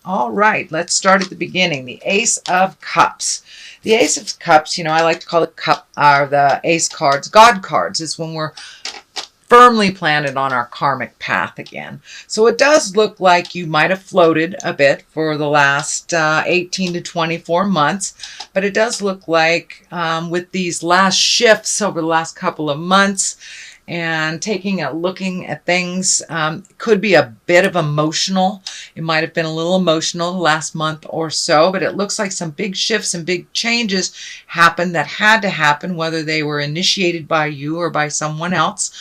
All right, let's start at the beginning. The Ace of Cups. The Ace of Cups, I like to call it the Ace cards, God cards. It's when we're firmly planted on our karmic path again. So it does look like you might have floated a bit for the last 18 to 24 months, but it does look like with these last shifts over the last couple of months, and looking at things, could be a bit of emotional. It might have been a little emotional the last month or so, but it looks like some big shifts and big changes happened that had to happen, whether they were initiated by you or by someone else.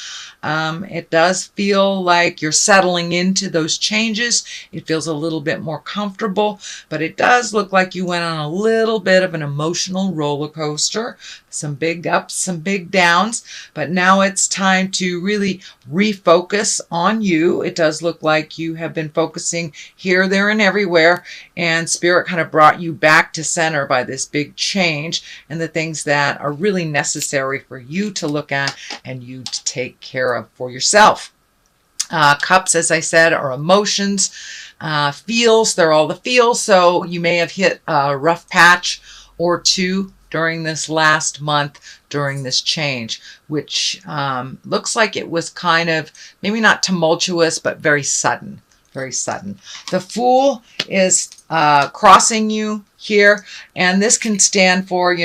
It does feel like you're settling into those changes. It feels a little bit more comfortable, but it does look like you went on a little bit of an emotional roller coaster. Some big ups, some big downs, but now it's time to really refocus on you. It does look like you have been focusing here, there, and everywhere, and Spirit kind of brought you back to center by this big change and the things that are really necessary for you to look at and you to take care of for yourself. Cups, as I said, are emotions, feels. They're all the feels, so you may have hit a rough patch or two during this last month, during this change, which looks like it was kind of maybe not tumultuous, but very sudden. Very sudden. The Fool is crossing you here, and this can stand for,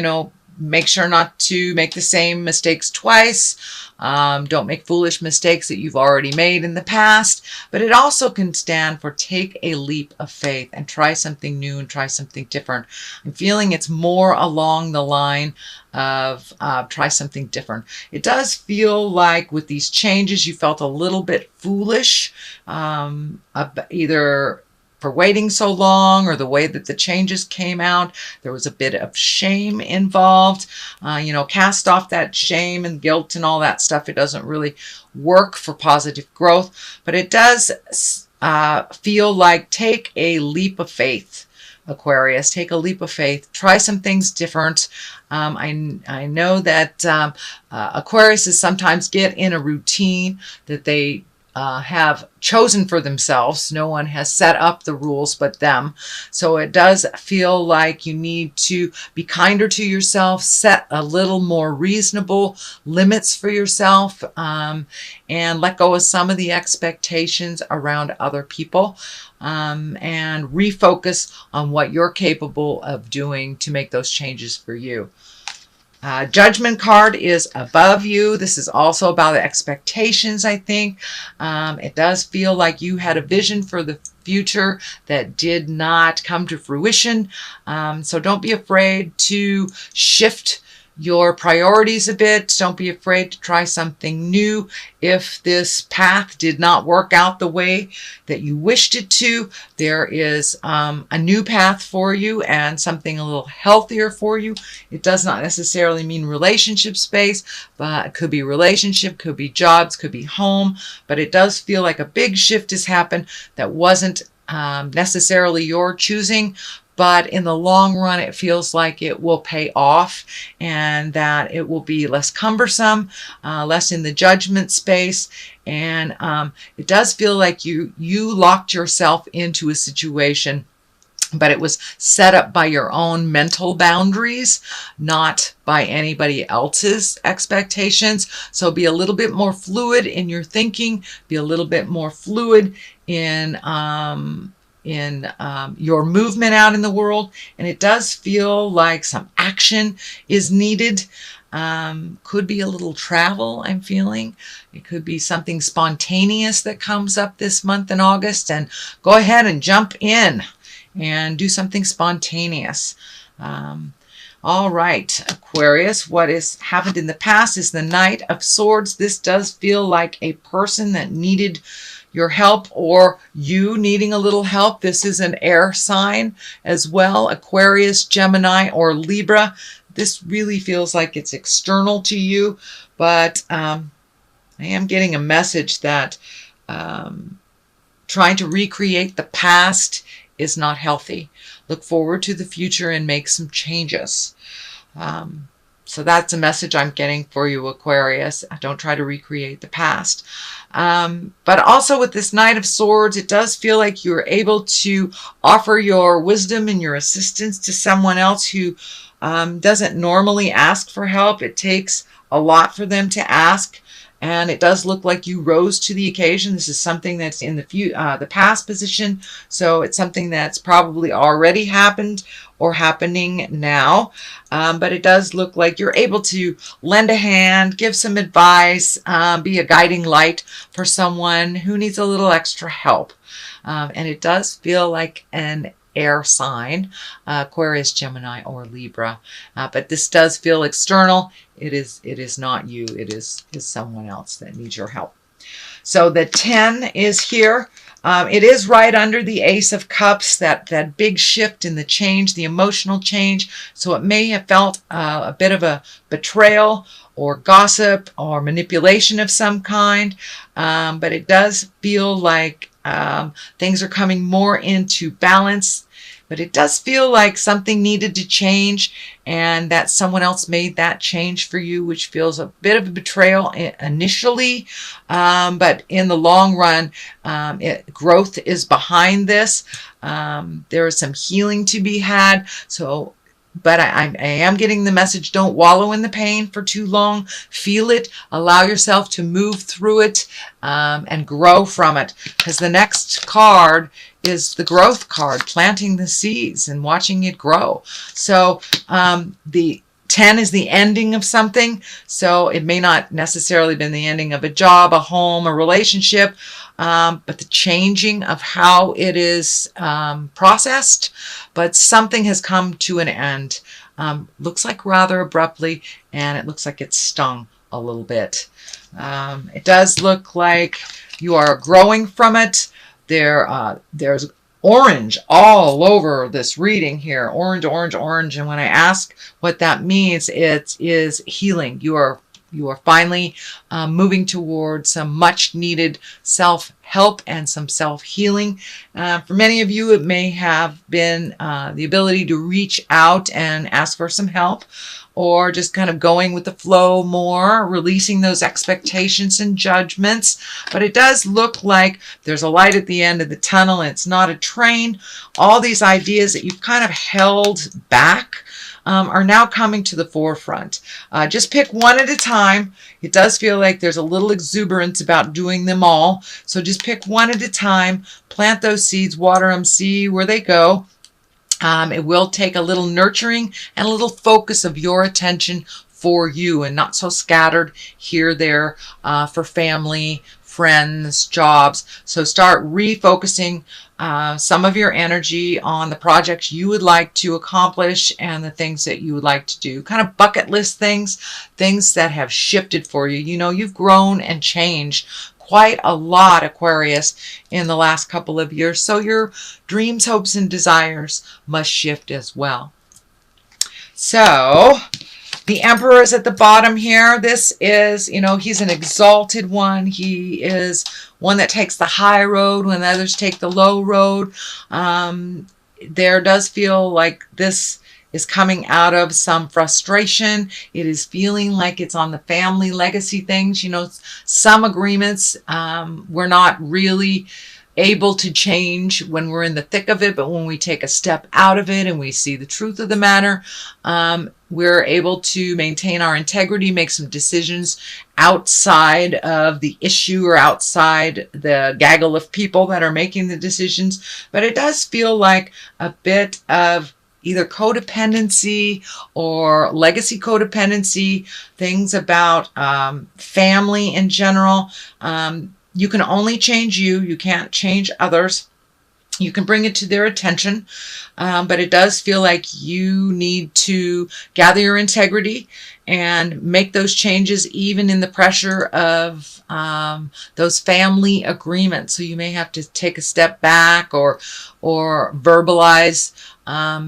make sure not to make the same mistakes twice. Don't make foolish mistakes that you've already made in the past. But it also can stand for take a leap of faith and try something new and try something different. I'm feeling it's more along the line of try something different. It does feel like with these changes you felt a little bit foolish, either for waiting so long or the way that the changes came out. There was a bit of shame involved. Cast off that shame and guilt and all that stuff. It doesn't really work for positive growth, but it does feel like take a leap of faith. Aquarius, take a leap of faith. Try some things different. I know that Aquariuses sometimes get in a routine that they have chosen for themselves. No one has set up the rules but them. So it does feel like you need to be kinder to yourself, set a little more reasonable limits for yourself, and let go of some of the expectations around other people, and refocus on what you're capable of doing to make those changes for you. Judgment card is above you. This is also about the expectations, I think. It does feel like you had a vision for the future that did not come to fruition. So don't be afraid to shift your priorities a bit. Don't be afraid to try something new. If this path did not work out the way that you wished it to, there is a new path for you and something a little healthier for you. It does not necessarily mean relationship space, but it could be relationship, could be jobs, could be home, but it does feel like a big shift has happened that wasn't necessarily your choosing. But in the long run, it feels like it will pay off and that it will be less cumbersome, less in the judgment space. And it does feel like you locked yourself into a situation, but it was set up by your own mental boundaries, not by anybody else's expectations. So be a little bit more fluid in your thinking, be a little bit more fluid in your movement out in the world. And it does feel like some action is needed. Could be a little travel, I'm feeling. It could be something spontaneous that comes up this month in August, and go ahead and jump in and do something spontaneous. All right, Aquarius, what has happened in the past is the Knight of Swords. This does feel like a person that needed your help or you needing a little help. This is an air sign as well, Aquarius, Gemini, or Libra. This really feels like it's external to you, but I am getting a message that trying to recreate the past is not healthy. Look forward to the future and make some changes. So that's a message I'm getting for you, Aquarius. Don't try to recreate the past. But also with this Knight of Swords, it does feel like you're able to offer your wisdom and your assistance to someone else who doesn't normally ask for help. It takes a lot for them to ask. And it does look like you rose to the occasion. This is something that's in the past position. So it's something that's probably already happened or happening now. But it does look like you're able to lend a hand, give some advice, be a guiding light for someone who needs a little extra help. And it does feel like an air sign, Aquarius, Gemini, or Libra. But this does feel external. It is not you. It is someone else that needs your help. So the 10 is here. It is right under the Ace of Cups, that big shift in the change, the emotional change. So it may have felt a bit of a betrayal or gossip or manipulation of some kind. But it does feel like things are coming more into balance. But it does feel like something needed to change and that someone else made that change for you, which feels a bit of a betrayal initially. But in the long run, growth is behind this. There is some healing to be had. But I am getting the message, don't wallow in the pain for too long. Feel it. Allow yourself to move through it and grow from it. Because the next card is the growth card, planting the seeds and watching it grow. So the 10 is the ending of something. So it may not necessarily been the ending of a job, a home, a relationship, but the changing of how it is processed. But something has come to an end. Looks like rather abruptly, and it looks like it's stung a little bit. It does look like you are growing from it. There's orange all over this reading here. Orange, orange, orange. And when I ask what that means, it is healing. You are finally moving towards some much needed self-help and some self-healing. For many of you, it may have been the ability to reach out and ask for some help, or just kind of going with the flow more, releasing those expectations and judgments. But it does look like there's a light at the end of the tunnel, and it's not a train. All these ideas that you've kind of held back are now coming to the forefront. Just pick one at a time. It does feel like there's a little exuberance about doing them all. So just pick one at a time, plant those seeds, water them, see where they go. It will take a little nurturing and a little focus of your attention for you, and not so scattered here, there, for family, friends, jobs. So start refocusing some of your energy on the projects you would like to accomplish and the things that you would like to do. Kind of bucket list things that have shifted for you. You know, you've grown and changed quite a lot, Aquarius, in the last couple of years. So your dreams, hopes, and desires must shift as well. So the Emperor is at the bottom here. This is, he's an exalted one. He is one that takes the high road when others take the low road. There does feel like this is coming out of some frustration. It is feeling like it's on the family legacy things. Some agreements we're not really able to change when we're in the thick of it, but when we take a step out of it and we see the truth of the matter, we're able to maintain our integrity, make some decisions outside of the issue or outside the gaggle of people that are making the decisions. But it does feel like a bit of either codependency or legacy codependency, things about family in general. You can only change you. You can't change others. You can bring it to their attention, but it does feel like you need to gather your integrity and make those changes even in the pressure of those family agreements. So you may have to take a step back or verbalize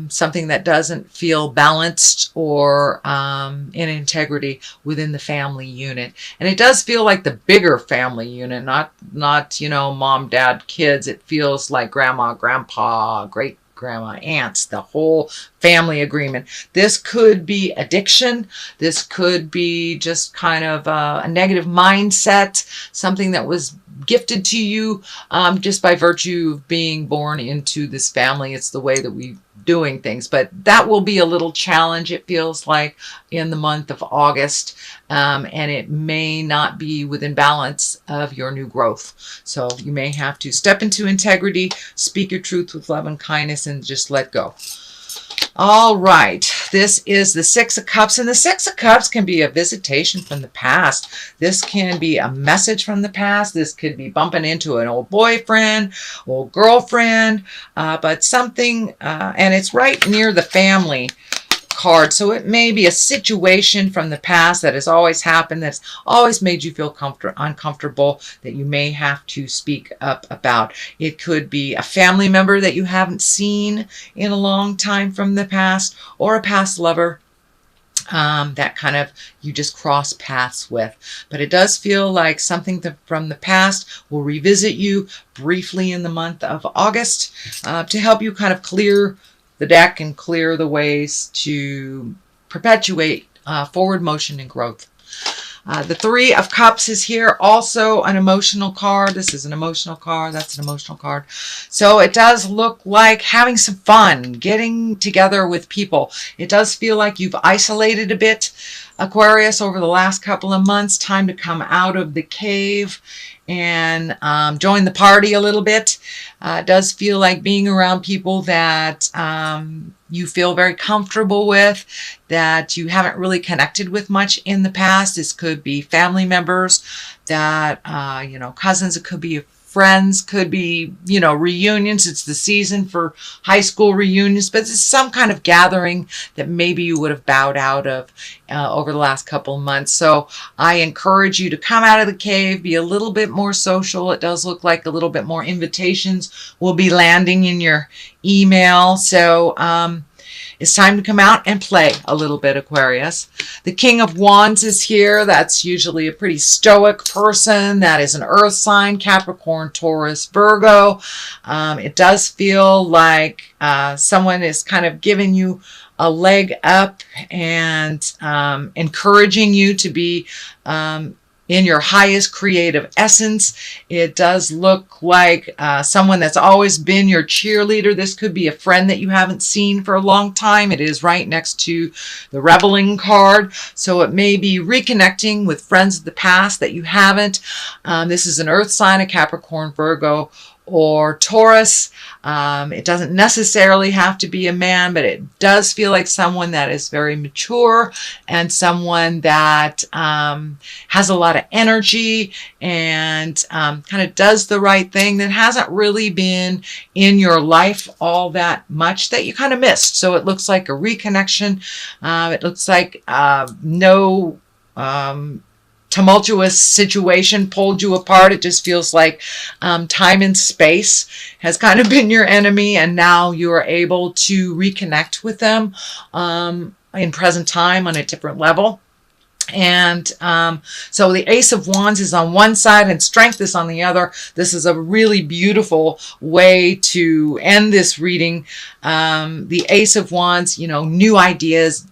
something that doesn't feel balanced or in integrity within the family unit. And it does feel like the bigger family unit, not mom, dad, kids. It feels like grandma, grandpa, great grandma, aunts, the whole family agreement. This could be addiction. This could be just kind of a negative mindset, something that was gifted to you just by virtue of being born into this family. It's the way that we doing things, but that will be a little challenge, it feels like, in the month of August, and it may not be within balance of your new growth. So you may have to step into integrity, speak your truth with love and kindness, and just let go. All right, this is the Six of Cups, and the Six of Cups can be a visitation from the past. This can be a message from the past. This could be bumping into an old boyfriend, old girlfriend, but something, and it's right near the family card. So it may be a situation from the past that has always happened, that's always made you feel uncomfortable, that you may have to speak up about. It could be a family member that you haven't seen in a long time from the past, or a past lover that kind of you just cross paths with. But it does feel like something from the past will revisit you briefly in the month of August to help you kind of clear the deck and clear the ways to perpetuate forward motion and growth. The Three of Cups is here, also an emotional card. This is an emotional card. That's an emotional card. So it does look like having some fun, getting together with people. It does feel like you've isolated a bit, Aquarius, over the last couple of months. Time to come out of the cave and join the party a little bit. It does feel like being around people that you feel very comfortable with, that you haven't really connected with much in the past. This could be family members that, cousins. It could be friends, could be, reunions. It's the season for high school reunions, but it's some kind of gathering that maybe you would have bowed out of over the last couple of months. So I encourage you to come out of the cave, be a little bit more social. It does look like a little bit more invitations will be landing in your email. So it's time to come out and play a little bit, Aquarius. The King of Wands is here. That's usually a pretty stoic person. That is an earth sign, Capricorn, Taurus, Virgo. It does feel like someone is kind of giving you a leg up and encouraging you to be in your highest creative essence. It does look like someone that's always been your cheerleader. This could be a friend that you haven't seen for a long time. It is right next to the Reveling card. So it may be reconnecting with friends of the past that you haven't. This is an earth sign, a Capricorn, Virgo, or Taurus. It doesn't necessarily have to be a man, but it does feel like someone that is very mature and someone that has a lot of energy and kind of does the right thing, that hasn't really been in your life all that much, that you kind of missed. So it looks like a reconnection. It looks like no tumultuous situation pulled you apart. It just feels like time and space has kind of been your enemy, and now you are able to reconnect with them in present time on a different level. And so the Ace of Wands is on one side and Strength is on the other. This is a really beautiful way to end this reading. The Ace of Wands, new ideas,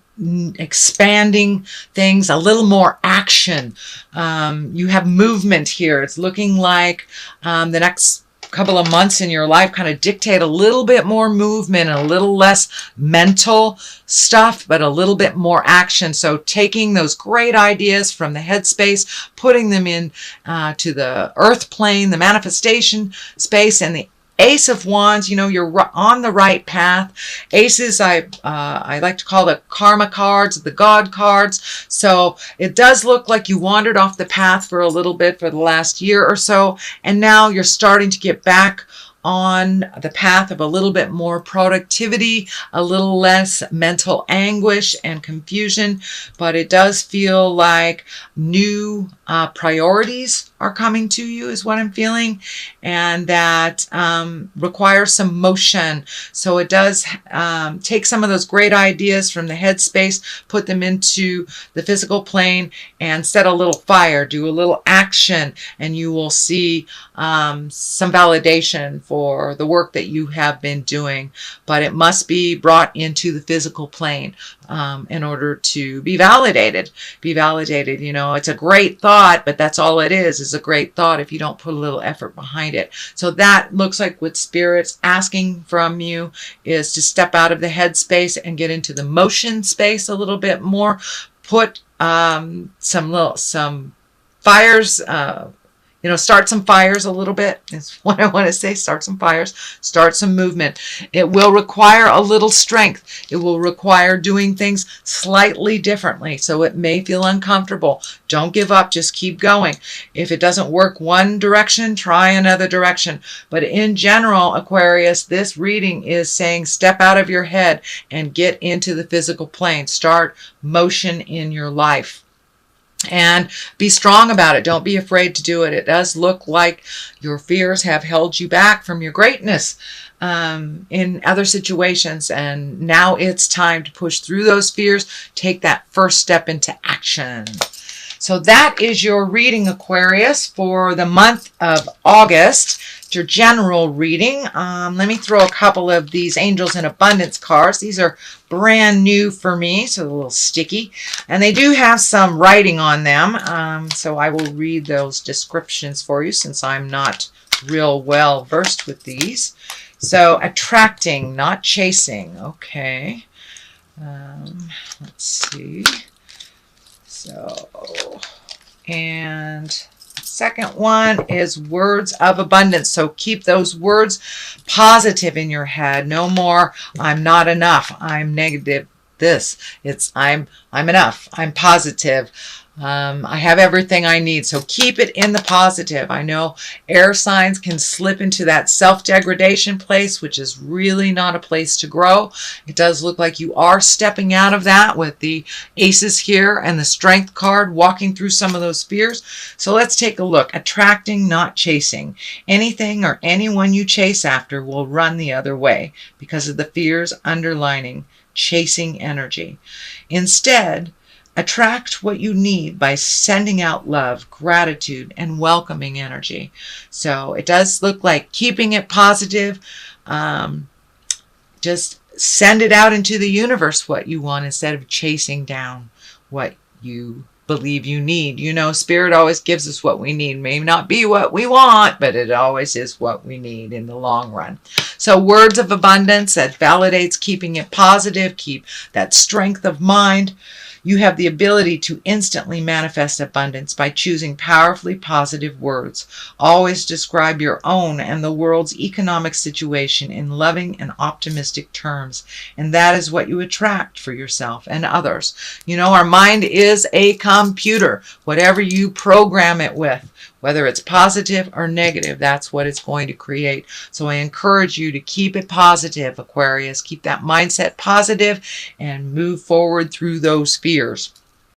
expanding things, a little more action. You have movement here. It's looking like the next couple of months in your life kind of dictate a little bit more movement and a little less mental stuff, but a little bit more action. So taking those great ideas from the headspace, putting them in to the earth plane, the manifestation space, and the Ace of Wands, you're on the right path. Aces, I like to call the karma cards, the God cards. So it does look like you wandered off the path for a little bit for the last year or so, and now you're starting to get back on the path of a little bit more productivity, a little less mental anguish and confusion. But it does feel like new priorities are coming to you, is what I'm feeling, and that requires some motion. So it does take some of those great ideas from the headspace, put them into the physical plane, and set a little fire, do a little action, and you will see some validation for the work that you have been doing, but it must be brought into the physical plane in order to be validated. Be validated. You know, it's a great thought, but that's all it is a great thought if you don't put a little effort behind it. So that looks like what Spirit's asking from you is to step out of the head space and get into the motion space a little bit more. Put some fires, you know, start some fires a little bit is what I want to say. Start some fires, start some movement. It will require a little strength. It will require doing things slightly differently. So it may feel uncomfortable. Don't give up. Just keep going. If it doesn't work one direction, try another direction. But in general, Aquarius, this reading is saying step out of your head and get into the physical plane. Start motion in your life. And be strong about it. Don't be afraid to do it. It does look like your fears have held you back from your greatness in other situations. And now it's time to push through those fears. Take that first step into action. So that is your reading, Aquarius, for the month of August. Your general reading. Let me throw a couple of these Angels in Abundance cards. These are brand new for me, so a little sticky. And they do have some writing on them, so I will read those descriptions for you since I'm not real well versed with these. So, attracting, not chasing. Okay. Let's see. So, and second one is words of abundance. So keep those words positive in your head. No more, I'm not enough, I'm negative this. It's I'm enough, I'm positive. I have everything I need. So keep it in the positive. I know air signs can slip into that self-degradation place, which is really not a place to grow. It does look like you are stepping out of that with the aces here and the strength card, walking through some of those fears. So let's take a look. Attracting, not chasing. Anything or anyone you chase after will run the other way because of the fears underlining chasing energy. Instead, attract what you need by sending out love, gratitude, and welcoming energy. So it does look like keeping it positive. Just send it out into the universe what you want instead of chasing down what you believe you need. You know, Spirit always gives us what we need. May not be what we want, but it always is what we need in the long run. So words of abundance, that validates keeping it positive, keep that strength of mind. You have the ability to instantly manifest abundance by choosing powerfully positive words. Always describe your own and the world's economic situation in loving and optimistic terms. And that is what you attract for yourself and others. You know, our mind is a computer. Whatever you program it with, whether it's positive or negative, that's what it's going to create. So I encourage you to keep it positive, Aquarius. Keep that mindset positive and move forward through those fears.